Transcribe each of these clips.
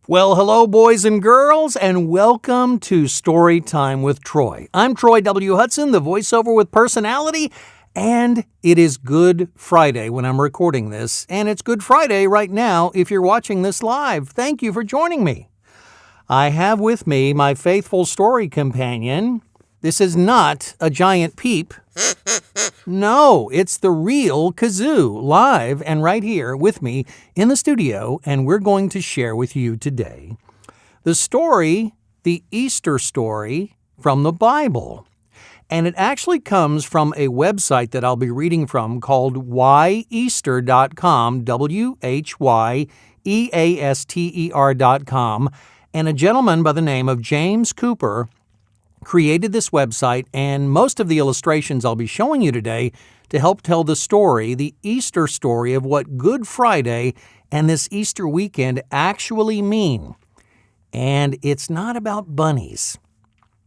Well, hello, boys and girls, and welcome to Story Time with Troy. I'm Troy W. Hudson, the voiceover with personality, and it is Good Friday when I'm recording this, and it's Good Friday right now if you're watching this live. Thank you for joining me. I have with me my faithful story companion. This is not a giant peep. No, it's the real kazoo, live and right here with me in the studio, and we're going to share with you today the story, the Easter story from the Bible. And it actually comes from a website that I'll be reading from called whyeaster.com, whyeaster.com, and a gentleman by the name of James Cooper created this website, and most of the illustrations I'll be showing you today to help tell the story, the Easter story of what Good Friday and this Easter weekend actually mean. And it's not about bunnies.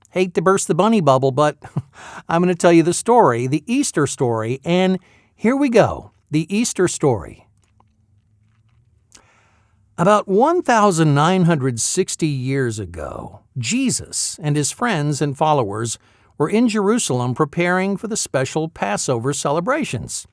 Hate to burst the bunny bubble, but I'm going to tell you the story, the Easter story, and here we go, the Easter story. About 1,960 years ago, Jesus and his friends and followers were in Jerusalem preparing for the special Passover celebrations.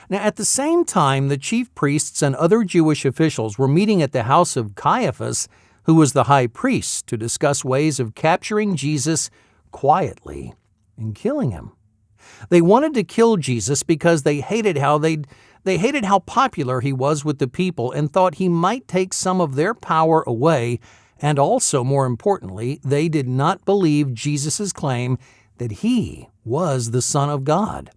Now, at the same time, the chief priests and other Jewish officials were meeting at the house of Caiaphas, who was the high priest, to discuss ways of capturing Jesus quietly and killing him. They wanted to kill Jesus because they hated how popular he was with the people and thought he might take some of their power away. And also, more importantly, they did not believe Jesus' claim that he was the Son of God.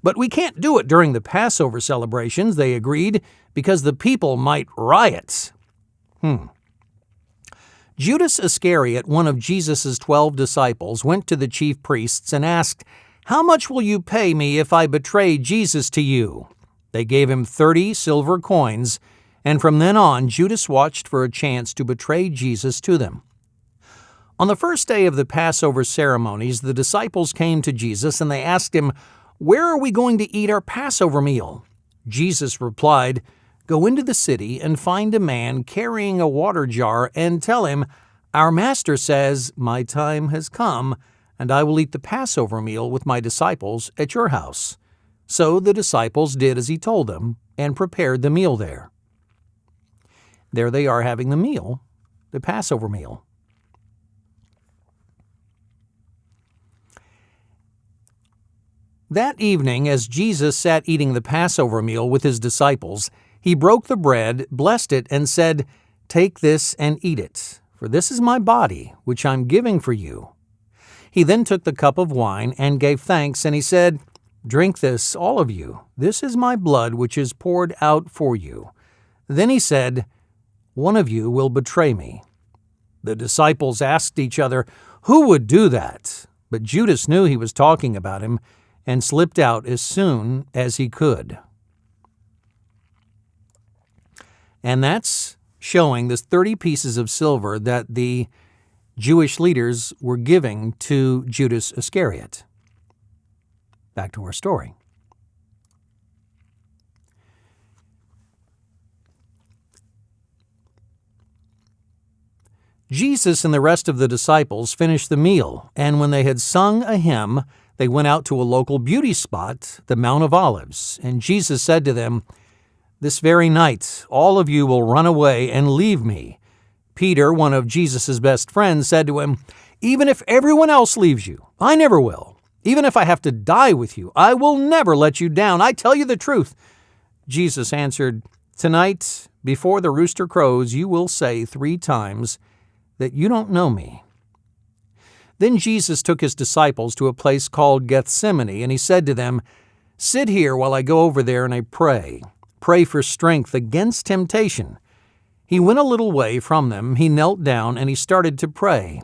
But we can't do it during the Passover celebrations, they agreed, because the people might riot. Judas Iscariot, one of Jesus' 12 disciples, went to the chief priests and asked, "How much will you pay me if I betray Jesus to you?" They gave him 30 silver coins, and from then on, Judas watched for a chance to betray Jesus to them. On the first day of the Passover ceremonies, the disciples came to Jesus and they asked him, "Where are we going to eat our Passover meal?" Jesus replied, "Go into the city and find a man carrying a water jar and tell him, 'Our master says, my time has come, and I will eat the Passover meal with my disciples at your house.'" So the disciples did as he told them and prepared the meal there. There they are having the meal, the Passover meal. That evening, as Jesus sat eating the Passover meal with his disciples, he broke the bread, blessed it, and said, "Take this and eat it, for this is my body, which I'm giving for you." He then took the cup of wine and gave thanks, and he said, "Drink this, all of you. This is my blood, which is poured out for you." Then he said, "One of you will betray me." The disciples asked each other, "Who would do that?" But Judas knew he was talking about him, and slipped out as soon as he could. And that's showing this 30 pieces of silver that the Jewish leaders were giving to Judas Iscariot. Back to our story. Jesus and the rest of the disciples finished the meal, and when they had sung a hymn, they went out to a local beauty spot, the Mount of Olives. And Jesus said to them, "This very night, all of you will run away and leave me." Peter, one of Jesus' best friends, said to him, "Even if everyone else leaves you, I never will. Even if I have to die with you, I will never let you down. I tell you the truth." Jesus answered, "Tonight, before the rooster crows, you will say 3 times that you don't know me." Then Jesus took his disciples to a place called Gethsemane, and he said to them, "Sit here while I go over there and I pray. Pray for strength against temptation." He went a little way from them, he knelt down, and he started to pray.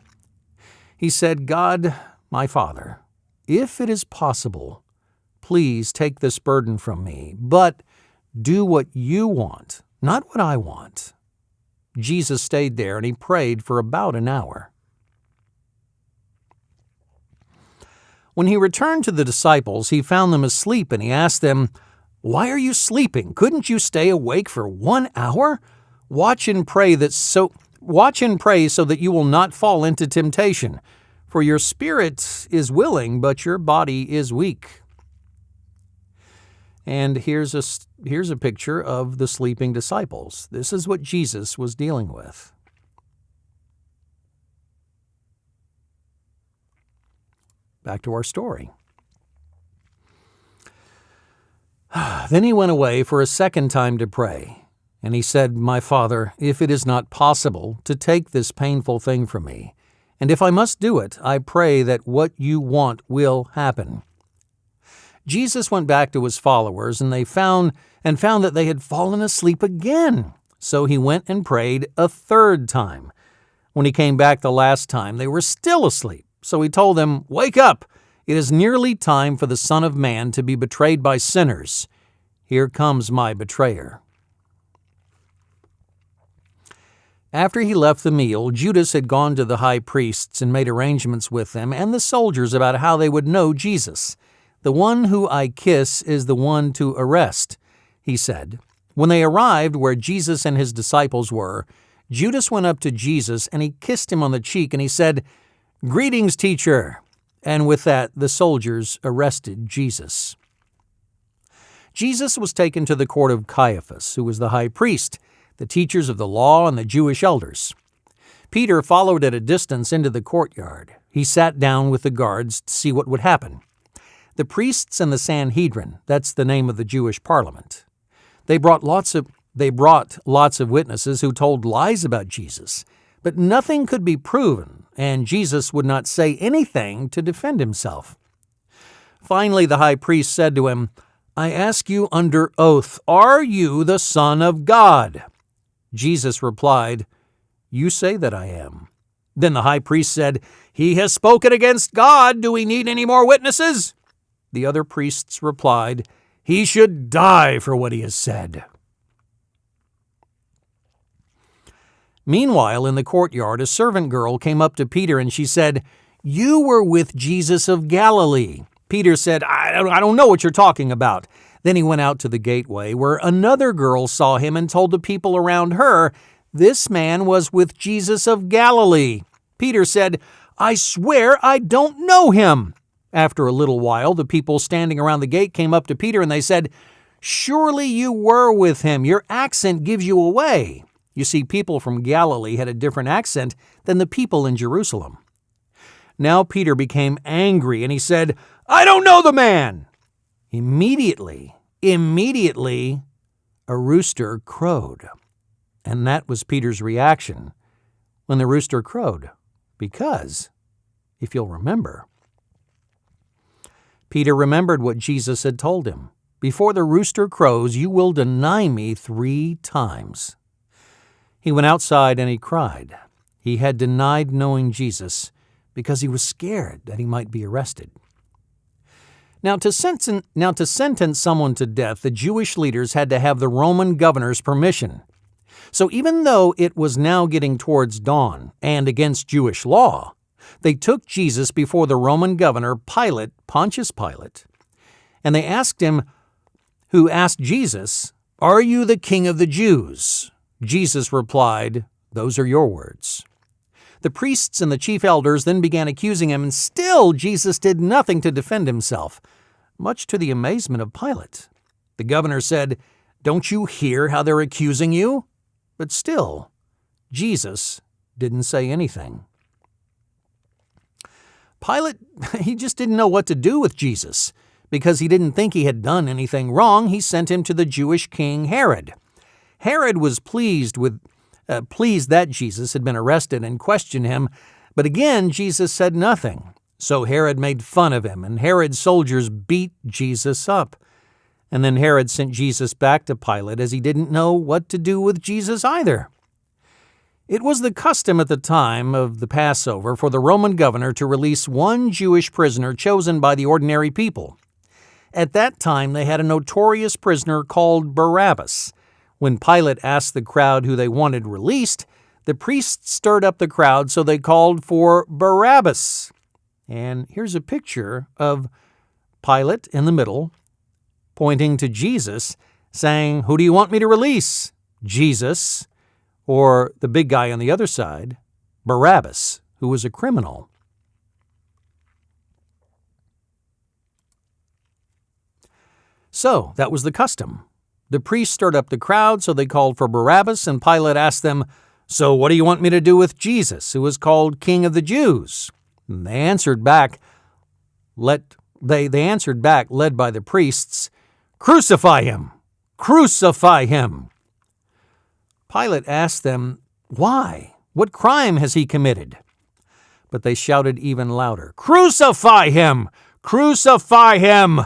He said, "God, my Father, if it is possible, please take this burden from me, but do what you want, not what I want." Jesus stayed there and he prayed for about an hour. When he returned to the disciples, he found them asleep and he asked them, "Why are you sleeping? Couldn't you stay awake for 1 hour? Watch and pray so that you will not fall into temptation. For your spirit is willing, but your body is weak." And here's a picture of the sleeping disciples. This is what Jesus was dealing with. Back to our story. Then he went away for a second time to pray. And he said, "My Father, if it is not possible to take this painful thing from me, and if I must do it, I pray that what you want will happen." Jesus went back to his followers, and they found that they had fallen asleep again. So he went and prayed a third time. When he came back the last time, they were still asleep. So he told them, "Wake up! It is nearly time for the Son of Man to be betrayed by sinners. Here comes my betrayer." After he left the meal, Judas had gone to the high priests and made arrangements with them and the soldiers about how they would know Jesus. "The one who I kiss is the one to arrest," he said. When they arrived where Jesus and his disciples were, Judas went up to Jesus and he kissed him on the cheek and he said, "Greetings, teacher." And with that, the soldiers arrested Jesus. Jesus was taken to the court of Caiaphas, who was the high priest, the teachers of the law, and the Jewish elders. Peter followed at a distance into the courtyard. He sat down with the guards to see what would happen. The priests and the Sanhedrin, that's the name of the Jewish parliament, they brought lots of witnesses who told lies about Jesus, but nothing could be proven, and Jesus would not say anything to defend himself. Finally, the high priest said to him, "I ask you under oath, are you the Son of God?" Jesus replied, "You say that I am." Then the high priest said, "He has spoken against God. Do we need any more witnesses?" The other priests replied, "He should die for what he has said." Meanwhile, in the courtyard, a servant girl came up to Peter and she said, "You were with Jesus of Galilee." Peter said, I don't know what you're talking about." Then he went out to the gateway, where another girl saw him and told the people around her, "This man was with Jesus of Galilee." Peter said, "I swear I don't know him." After a little while, the people standing around the gate came up to Peter and they said, "Surely you were with him. Your accent gives you away." You see, people from Galilee had a different accent than the people in Jerusalem. Now Peter became angry and he said, "I don't know the man." Immediately, a rooster crowed. And that was Peter's reaction when the rooster crowed. Because, if you'll remember, Peter remembered what Jesus had told him. "Before the rooster crows, you will deny me 3 times. He went outside and he cried. He had denied knowing Jesus because he was scared that he might be arrested. Now to sentence someone to death, the Jewish leaders had to have the Roman governor's permission. So even though it was now getting towards dawn and against Jewish law, they took Jesus before the Roman governor Pontius Pilate, and they asked him, who asked Jesus, "Are you the king of the Jews?" Jesus replied, "Those are your words." The priests and the chief elders then began accusing him, and still Jesus did nothing to defend himself, much to the amazement of Pilate. The governor said, "Don't you hear how they're accusing you?" But still, Jesus didn't say anything. Pilate, he just didn't know what to do with Jesus. Because he didn't think he had done anything wrong, he sent him to the Jewish king Herod. Herod was pleased that Jesus had been arrested and questioned him, but again Jesus said nothing. So Herod made fun of him, and Herod's soldiers beat Jesus up. And then Herod sent Jesus back to Pilate, as he didn't know what to do with Jesus either. It was the custom at the time of the Passover for the Roman governor to release one Jewish prisoner chosen by the ordinary people. At that time, they had a notorious prisoner called Barabbas. When Pilate asked the crowd who they wanted released, the priests stirred up the crowd, so they called for Barabbas. And here's a picture of Pilate in the middle, pointing to Jesus, saying, "Who do you want me to release? Jesus, or the big guy on the other side, Barabbas, who was a criminal?" So that was the custom. The priests stirred up the crowd, so they called for Barabbas, and Pilate asked them, "So what do you want me to do with Jesus, who is called King of the Jews?" And they answered back, led by the priests, "Crucify him! Crucify him!" Pilate asked them, "Why? What crime has he committed?" But they shouted even louder, "Crucify him! Crucify him!"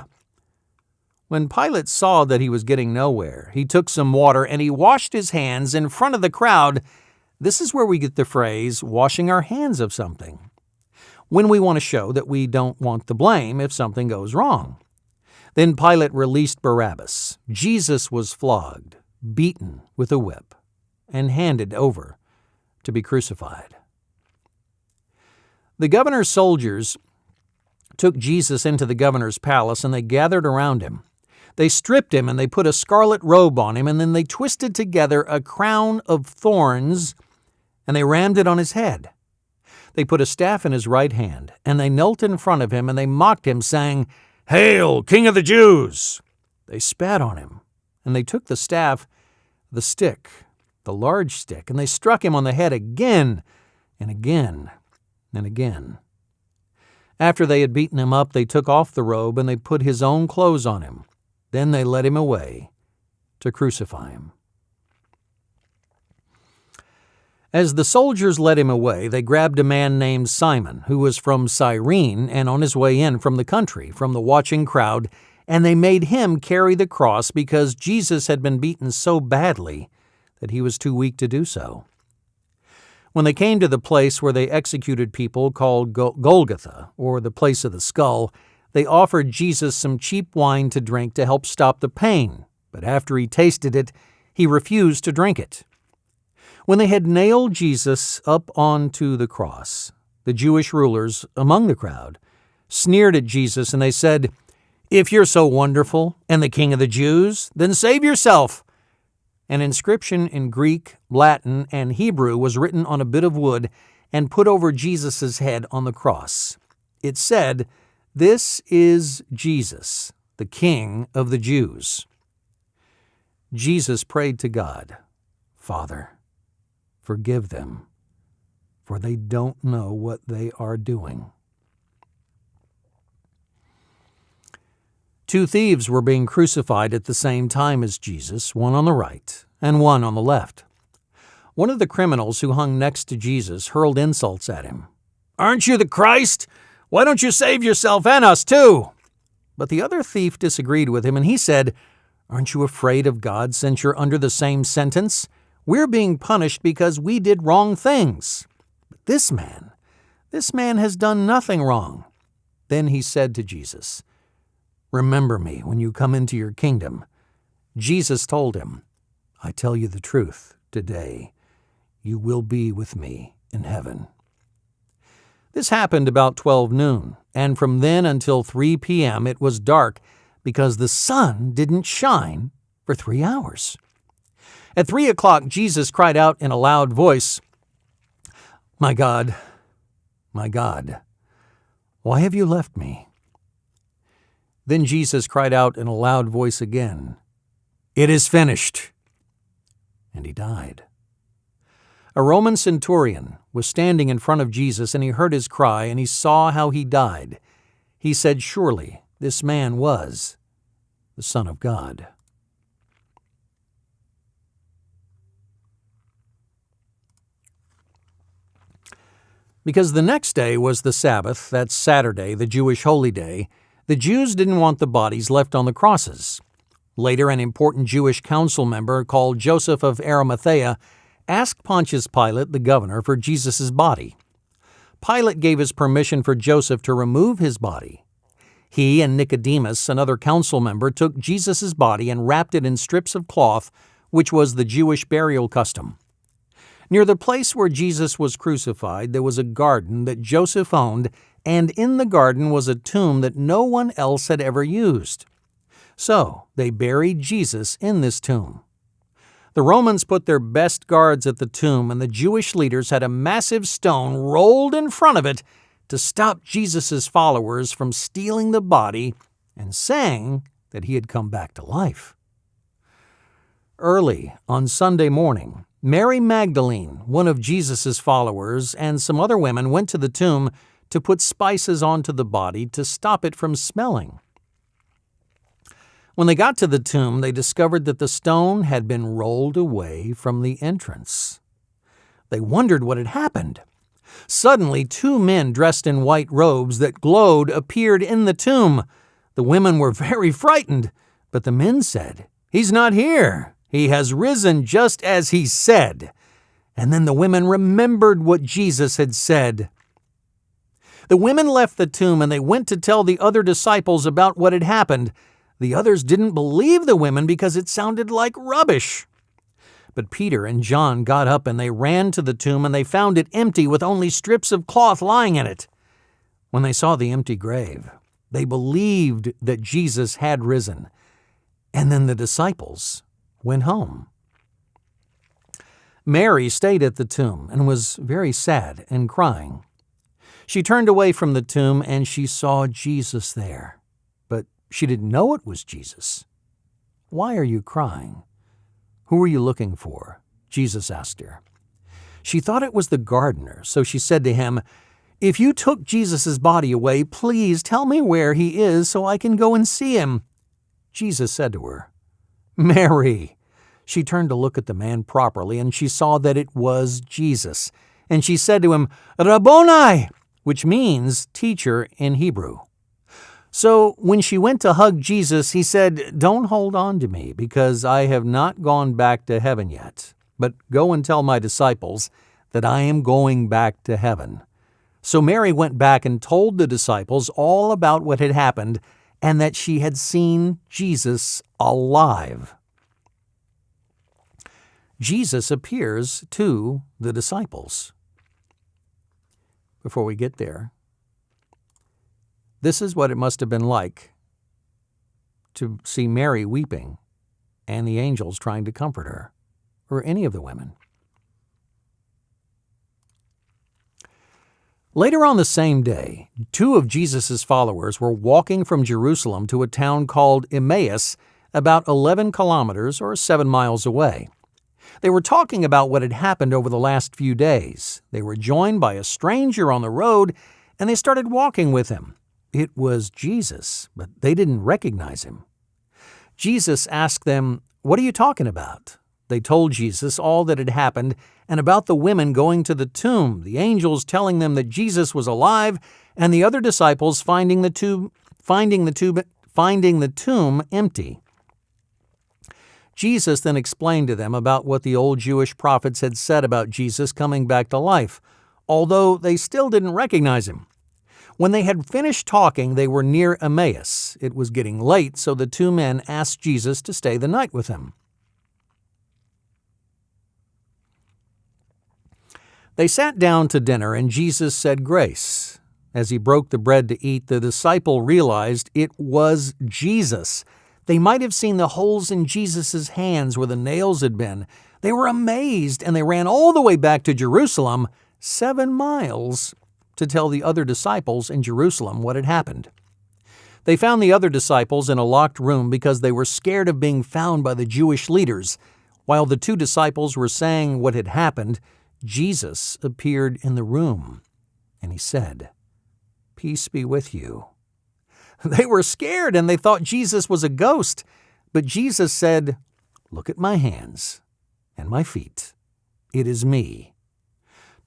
When Pilate saw that he was getting nowhere, he took some water and he washed his hands in front of the crowd. This is where we get the phrase, washing our hands of something, when we want to show that we don't want the blame if something goes wrong. Then Pilate released Barabbas. Jesus was flogged, beaten with a whip, and handed over to be crucified. The governor's soldiers took Jesus into the governor's palace, and they gathered around him. They stripped him, and they put a scarlet robe on him, and then they twisted together a crown of thorns, and they rammed it on his head. They put a staff in his right hand, and they knelt in front of him, and they mocked him, saying, "Hail, King of the Jews!" They spat on him, and they took the staff, the stick, the large stick, and they struck him on the head again and again and again. After they had beaten him up, they took off the robe, and they put his own clothes on him. Then they led him away to crucify him. As the soldiers led him away, they grabbed a man named Simon, who was from Cyrene and on his way in from the country, from the watching crowd, and they made him carry the cross because Jesus had been beaten so badly that he was too weak to do so. When they came to the place where they executed people called Golgotha, or the place of the skull, they offered Jesus some cheap wine to drink to help stop the pain, but after he tasted it, he refused to drink it. When they had nailed Jesus up onto the cross, the Jewish rulers among the crowd sneered at Jesus, and they said, "If you're so wonderful and the King of the Jews, then save yourself." An inscription in Greek, Latin, and Hebrew was written on a bit of wood and put over Jesus' head on the cross. It said, "This is Jesus, the King of the Jews." Jesus prayed to God, "Father, forgive them, for they don't know what they are doing." Two thieves were being crucified at the same time as Jesus, one on the right and one on the left. One of the criminals who hung next to Jesus hurled insults at him. "Aren't you the Christ? Why don't you save yourself and us too?" But the other thief disagreed with him, and he said, "Aren't you afraid of God since you're under the same sentence? We're being punished because we did wrong things. But this man has done nothing wrong." Then he said to Jesus, Remember me when you come into your kingdom." Jesus told him, "I tell you the truth, today you will be with me in heaven." This happened about 12 noon, and from then until 3 p.m. it was dark because the sun didn't shine for 3 hours. At 3 o'clock, Jesus cried out in a loud voice, my God, why have you left me?" Then Jesus cried out in a loud voice again, "It is finished," and he died. A Roman centurion was standing in front of Jesus, and he heard his cry, and he saw how he died. He said, "Surely this man was the Son of God." Because the next day was the Sabbath, that's Saturday, the Jewish holy day, the Jews didn't want the bodies left on the crosses. Later, an important Jewish council member called Joseph of Arimathea asked Pontius Pilate, the governor, for Jesus' body. Pilate gave his permission for Joseph to remove his body. He and Nicodemus, another council member, took Jesus' body and wrapped it in strips of cloth, which was the Jewish burial custom. Near the place where Jesus was crucified, there was a garden that Joseph owned, and in the garden was a tomb that no one else had ever used. So they buried Jesus in this tomb. The Romans put their best guards at the tomb, and the Jewish leaders had a massive stone rolled in front of it to stop Jesus' followers from stealing the body and saying that he had come back to life. Early on Sunday morning, Mary Magdalene, one of Jesus' followers, and some other women went to the tomb to put spices onto the body to stop it from smelling. When they got to the tomb, they discovered that the stone had been rolled away from the entrance. They wondered what had happened. Suddenly, 2 men dressed in white robes that glowed appeared in the tomb. The women were very frightened, but the men said, "He's not here. He has risen just as he said." And then the women remembered what Jesus had said. The women left the tomb and they went to tell the other disciples about what had happened. The others didn't believe the women because it sounded like rubbish. But Peter and John got up and they ran to the tomb and they found it empty with only strips of cloth lying in it. When they saw the empty grave, they believed that Jesus had risen. And then the disciples went home. Mary stayed at the tomb and was very sad and crying. She turned away from the tomb and she saw Jesus there, but she didn't know it was Jesus. "Why are you crying? Who are you looking for?" Jesus asked her. She thought it was the gardener, so she said to him, "If you took Jesus' body away, please tell me where he is so I can go and see him." Jesus said to her, "Mary." She turned to look at the man properly, and she saw that it was Jesus. And she said to him, "Rabboni," which means teacher in Hebrew. So when she went to hug Jesus, he said, "Don't hold on to me, because I have not gone back to heaven yet. But go and tell my disciples that I am going back to heaven." So Mary went back and told the disciples all about what had happened and that she had seen Jesus alive. Jesus appears to the disciples. Before we get there, this is what it must have been like to see Mary weeping and the angels trying to comfort her, or any of the women. Later on the same day, 2 of Jesus' followers were walking from Jerusalem to a town called Emmaus, about 11 kilometers or 7 miles away. They were talking about what had happened over the last few days. They were joined by a stranger on the road, and they started walking with him. It was Jesus, but they didn't recognize him. Jesus asked them, "What are you talking about?" They told Jesus all that had happened and about the women going to the tomb, the angels telling them that Jesus was alive, and the other disciples finding the tomb empty. Jesus then explained to them about what the old Jewish prophets had said about Jesus coming back to life, although they still didn't recognize him. When they had finished talking, they were near Emmaus. It was getting late, so the two men asked Jesus to stay the night with them. They sat down to dinner, and Jesus said grace. As he broke the bread to eat, the disciple realized it was Jesus. They might have seen the holes in Jesus' hands where the nails had been. They were amazed, and they ran all the way back to Jerusalem, 7 miles, to tell the other disciples in Jerusalem what had happened. They found the other disciples in a locked room because they were scared of being found by the Jewish leaders. While the 2 disciples were saying what had happened, Jesus appeared in the room, and he said, "Peace be with you." They were scared, and they thought Jesus was a ghost. But Jesus said, "Look at my hands and my feet. It is me.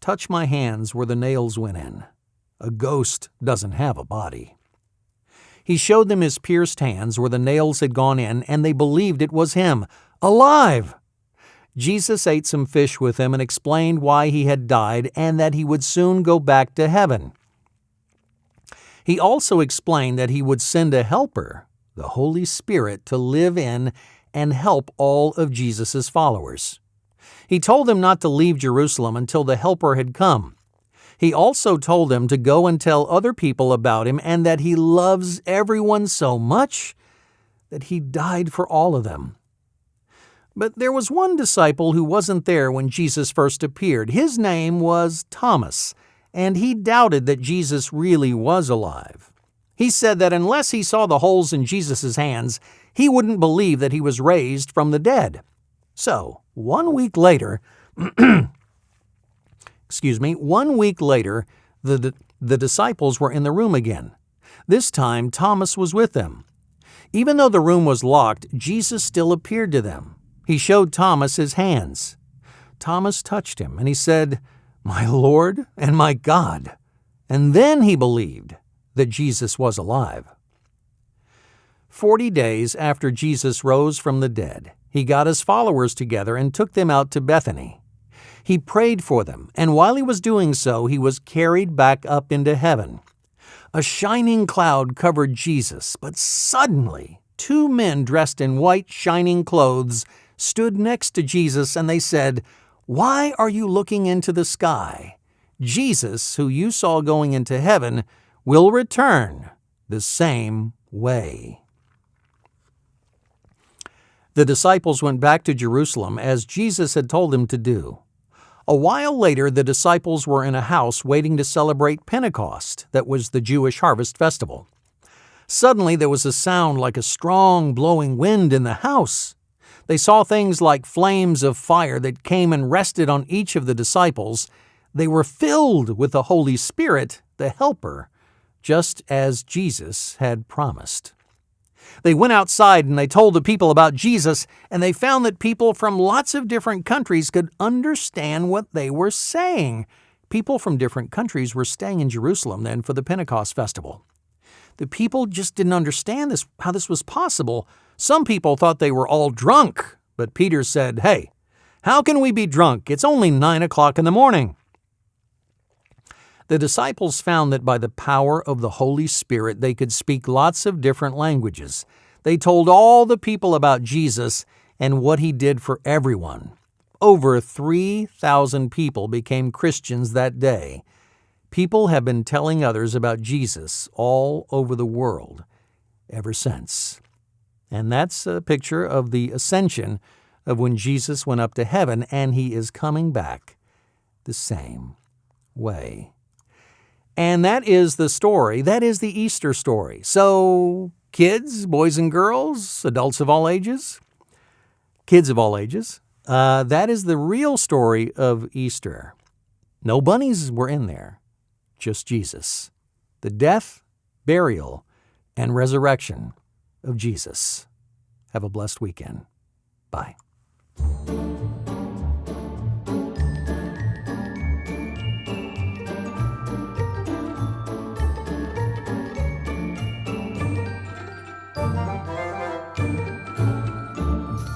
Touch my hands where the nails went in. A ghost doesn't have a body." He showed them his pierced hands where the nails had gone in, and they believed it was him, alive. Jesus ate some fish with him and explained why he had died and that he would soon go back to heaven. He also explained that he would send a helper, the Holy Spirit, to live in and help all of Jesus' followers. He told them not to leave Jerusalem until the helper had come. He also told them to go and tell other people about him and that he loves everyone so much that he died for all of them. But there was one disciple who wasn't there when Jesus first appeared. His name was Thomas, and he doubted that Jesus really was alive. He said that unless he saw the holes in Jesus' hands, he wouldn't believe that he was raised from the dead. So, 1 week later, the disciples were in the room again. This time, Thomas was with them. Even though the room was locked, Jesus still appeared to them. He showed Thomas his hands. Thomas touched him, and he said, "My Lord and my God." And then he believed that Jesus was alive. 40 days after Jesus rose from the dead, he got his followers together and took them out to Bethany. He prayed for them, and while he was doing so, he was carried back up into heaven. A shining cloud covered Jesus, but suddenly 2 men dressed in white, shining clothes stood next to Jesus, and they said, "Why are you looking into the sky? Jesus, who you saw going into heaven, will return the same way." The disciples went back to Jerusalem as Jesus had told them to do. A while later, the disciples were in a house waiting to celebrate Pentecost, that was the Jewish harvest festival. Suddenly, there was a sound like a strong blowing wind in the house. They saw things like flames of fire that came and rested on each of the disciples. They were filled with the Holy Spirit, the Helper, just as Jesus had promised. They went outside and they told the people about Jesus, and they found that people from lots of different countries could understand what they were saying. People from different countries were staying in Jerusalem then for the Pentecost festival. The people just didn't understand how this was possible. Some people thought they were all drunk, but Peter said, "Hey, how can we be drunk? It's only 9 o'clock in the morning." The disciples found that by the power of the Holy Spirit, they could speak lots of different languages. They told all the people about Jesus and what he did for everyone. Over 3,000 people became Christians that day. People have been telling others about Jesus all over the world ever since. And that's a picture of the ascension of when Jesus went up to heaven, and he is coming back the same way. And that is the story. That is the Easter story. So, kids, boys and girls, adults of all ages, kids of all ages, that is the real story of Easter. No bunnies were in there, just Jesus. The death, burial, and resurrection of Jesus. Have a blessed weekend. Bye.